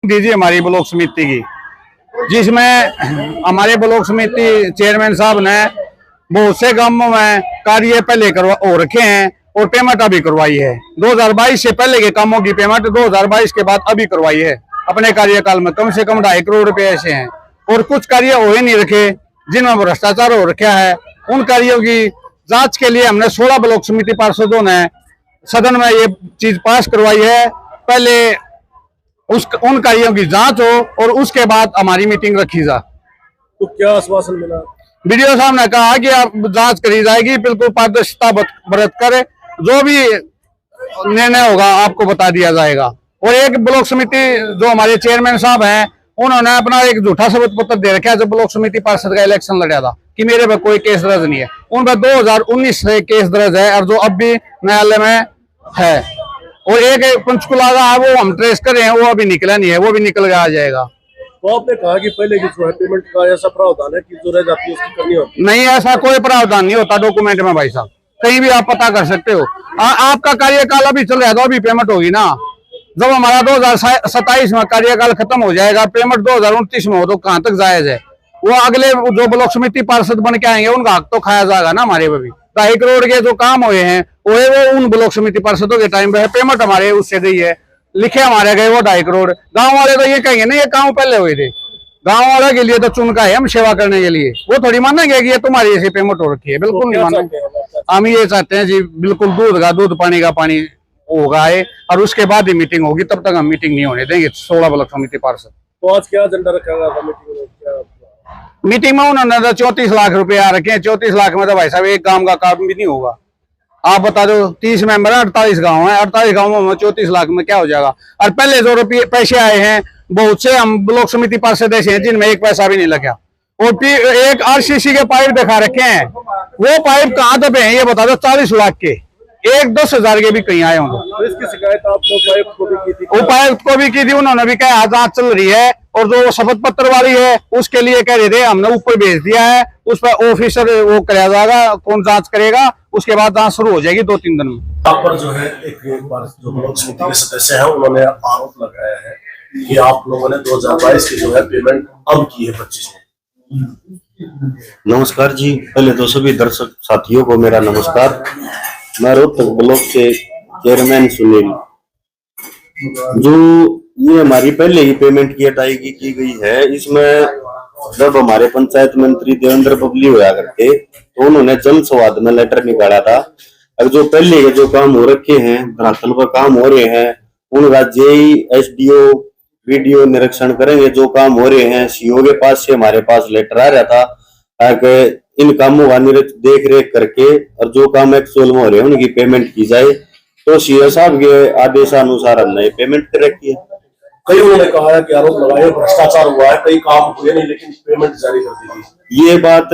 दीजिए हमारी ब्लॉक समिति की, जिसमें हमारे ब्लॉक समिति चेयरमैन साहब ने बहुत से कामों में कार्य पहले हो रखे हैं और पेमेंट अभी करवाई है। 2022 से पहले के कामों की पेमेंट 2022 के बाद अभी करवाई है। अपने कार्यकाल में कम से कम 2.5 करोड़ रुपए ऐसे हैं और कुछ कार्य हो ही नहीं रखे जिनमें भ्रष्टाचार हो रखा है। उन कार्यों की जांच के लिए हमने 16 ब्लॉक समिति पार्षदों ने सदन में ये चीज पास करवाई है। पहले उन कार्यों की जांच हो और उसके बाद हमारी मीटिंग रखी जा। तो क्या आश्वासन मिला? वीडियो साहब ने कहा कि आप जांच करी जाएगी, बिल्कुल पारदर्शिता बरत कर जो भी निर्णय होगा आपको बता दिया जाएगा। और एक ब्लॉक समिति जो हमारे चेयरमैन साहब हैं, उन्होंने अपना एक झूठा शपथ पत्र दे रखा है जब ब्लॉक समिति पार्षद का इलेक्शन लड़ा था कि मेरे पर कोई केस दर्ज नहीं है। उन पर 2019 से केस दर्ज है और जो अब भी न्यायालय में है। और एक पंचकुला का है वो हम ट्रेस कर रहे हैं, वो अभी निकला नहीं है, वो भी निकल के आ जाएगा। तो आपने कहा कि पहले की जो है पेमेंट का ऐसा प्रावधान है कि जो रह जाती है उसकी करनी होती नहीं, ऐसा कोई प्रावधान नहीं होता डॉक्यूमेंट में भाई साहब, कहीं भी आप पता कर सकते हो। आपका कार्यकाल अभी चल रहा है तो अभी पेमेंट होगी ना। जब हमारा 2027 में कार्यकाल खत्म हो जाएगा, पेमेंट 2029 में हो तो कहां तक जायज है? वो अगले जो ब्लॉक समिति पार्षद बन के आएंगे उनका हक तो खाया जाएगा ना। हमारे पे भी 2.5 करोड़ के जो काम हुए हैं वो उन ब्लॉक समिति पार्षदों के टाइम पे है। पेमेंट हमारे उससे गई है, लिखे हमारे गए वो 2.5 करोड़। गाँव वाले तो ये कहेंगे ना ये काम पहले हुए थे। गाँव वाले के लिए तो चुनका है हम सेवा करने के लिए, वो थोड़ी मानेंगे कि ये तुम्हारी ऐसी पेमेंट हो रखी है। बिल्कुल नहीं मानेंगे। हम ये चाहते हैं जी, बिल्कुल दूध पानी का पानी होगा है और उसके बाद ही मीटिंग होगी, तब तक हम मीटिंग नहीं होने देंगे 16 ब्लॉक समिति पार्षद। तो आज क्या एजेंडा रखा गया था मीटिंग में? मीटिंग में उन्होंने तो 34 लाख रुपया रखे हैं। 34 लाख में तो भाई साहब एक गांव का काम भी नहीं होगा। आप बता दो, 30 मेंबर है, 48 गांव है, 48 गांवों में 34 लाख में क्या हो जाएगा? और पहले जो रुपये पैसे आए हैं बहुत से हम ब्लॉक समिति पार्षद ऐसे हैं जिनमें एक पैसा भी नहीं लगा। और एक आरसीसी के पाइप दिखा रखे हैं, वो पाइप कहाँ दबे हैं ये बता दो। 40 लाख के, एक 10,000 के भी कहीं आए होंगे। तो इसकी शिकायत आपने उपायुक्त को भी की थी? उपायुक्त को भी की थी, उन्होंने भी कहा जांच चल रही है। और जो शपथ पत्र वाली है उसके लिए कह रहे थे, हमने ऊपर भेज दिया है, उस पर ऑफिसर वो कराया जाएगा, कौन जांच करेगा, उसके बाद जांच शुरू हो जाएगी 2-3 दिन में। यहाँ पर जो है एक बार जो ब्लॉक समिति के सदस्य हैं उन्होंने आरोप लगाया है कि आप लोगों ने 2022 की जो है पेमेंट अब की है 25 में। नमस्कार जी, पहले तो सभी दर्शक साथियों को मेरा नमस्कार। मैं रोहतक ब्लॉक से चेयरमैन सुनील। जो ये हमारी पहले ही पेमेंट की अदायगी की गई है, इसमें जब हमारे पंचायत मंत्री देवेंद्र बबली हुआ करते तो उन्होंने जन संवाद में लेटर निकाला था। अब जो पहले के जो काम हो रखे हैं, धरातल पर काम हो रहे हैं, उनका जेई एसडीओ वीडियो निरीक्षण करेंगे। जो काम हो रहे हैं सीओ के पास से हमारे पास लेटर आ रहा था ताकि इन कामों का देख रेख करके और जो काम एक्चुअल में हो रहे हैं उनकी पेमेंट की जाए। तो सीओ साहब के आदेशानुसार हमने पेमेंट कर रखी है। कई उन्होंने कहा है कि आरोप लगाए भ्रष्टाचार हुआ है, कई काम हुए नहीं लेकिन पेमेंट जारी कर दी गई। ये बात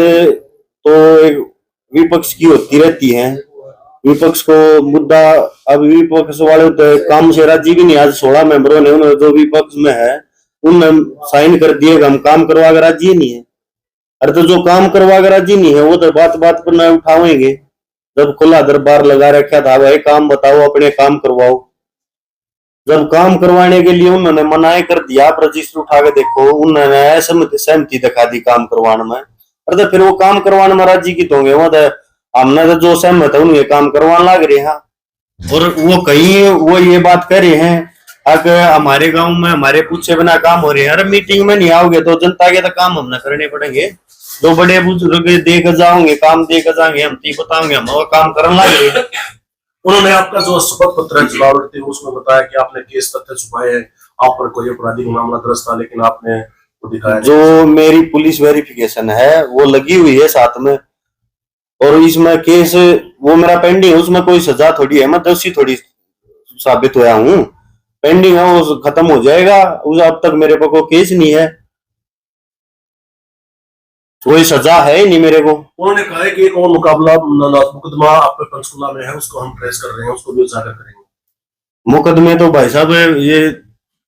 तो विपक्ष की होती रहती है। विपक्ष को मुद्दा, अब विपक्ष वाले तो काम से राजी भी नहीं। आज 16 मेंबरों ने उन्होंने जो विपक्ष में है उनने साइन कर दिए, हम काम करवा कर राजी नहीं है। अरे तो जो काम करवा कर राजी नहीं है वो तो बात बात पर न उठाएंगे। जब खुला दरबार लगा रखा था, भाई काम बताओ, अपने काम करवाओ। जब काम करवाने के लिए उन्होंने मनाही कर दिया, आप रजिस्टर उठा के देखो, उन्होंने सहमति दिखा दी काम करवाने में। अरे तो फिर वो काम करवाने में राजी की होंगे? वो तो हमने तो जो सहमत है उन्हें काम करवाने लग रहे हैं। और वो कहीं वो ये बात कर रहे हैं अगर हमारे गांव में हमारे पूछे बिना काम हो रहे हैं। अरे मीटिंग में नहीं आओगे तो जनता के तो काम हमने करने पड़ेंगे। जो बड़े बुजुर्ग देख जाओगे, काम देख जाएंगे, हम ती बताओगे, हम वो काम करने लग रहे हैं। उन्होंने आपका जो शपथ पत्र है चुनाव थे उसमें बताया कि आपने केस तथ्य छुपाए हैं, आप पर कोई आपराधिक मामला दर्ज था, लेकिन आपने वो दिखाया। जो मेरी पुलिस वेरिफिकेशन है वो लगी हुई है साथ में, और इसमें केस वो मेरा पेंडिंग है, उसमें कोई सजा थोड़ी है, मैं दोषी थोड़ी साबित हुआ हूँ। पेंडिंग है, वो खत्म हो जाएगा। उस अब तक मेरे पर कोई केस नहीं है, कोई सजा है ही नहीं मेरे को। उन्होंने कहा है कि एक और मुकदमा आप पे पंचकुला में है, उसको हम ट्रेस कर रहे हैं, उसको भी उजागर करेंगे। मुकदमे तो भाई साहब ये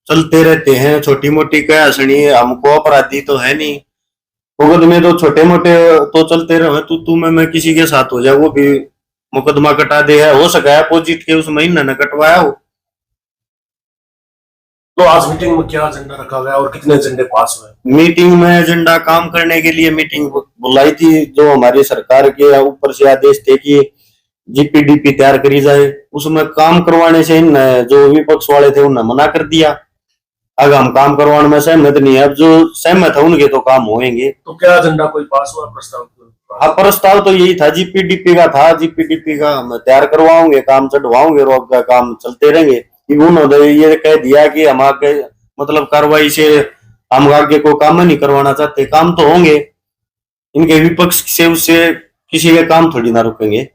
चलते रहते हैं, छोटी मोटी क्या सुनी, हमको अपराधी तो है नहीं। मुकदमे तो छोटे मोटे तो चलते रहे। तू मैं किसी के साथ हो जाए वो भी मुकदमा कटा दे है, हो सका है अपोजिट के उस महीने ने कटवाया हो। तो आज मीटिंग में क्या एजेंडा रखा गया और कितने एजेंडे पास हुए? मीटिंग में एजेंडा काम करने के लिए मीटिंग बुलाई थी, जो हमारी सरकार के ऊपर से आदेश थे कि जीपीडीपी तैयार करी जाए। उसमें काम करवाने से इन जो विपक्ष वाले थे उन्होंने मना कर दिया। अब हम काम करवाने में सहमत नहीं है, अब जो सहमत है उनके तो काम होंगे। तो क्या एजेंडा कोई पास हुआ प्रस्ताव? हाँ, प्रस्ताव तो यही था, जीपीडीपी का था। जीपीडीपी का हम तैयार करवाओगे, काम चढ़वाओगे और आपका काम चलते रहेंगे। उन्होंने ये कह दिया कि हम आगे मतलब कार्रवाई से हम आगे को काम नहीं करवाना चाहते। काम तो होंगे, इनके विपक्ष से उससे किसी के काम थोड़ी ना रुकेंगे।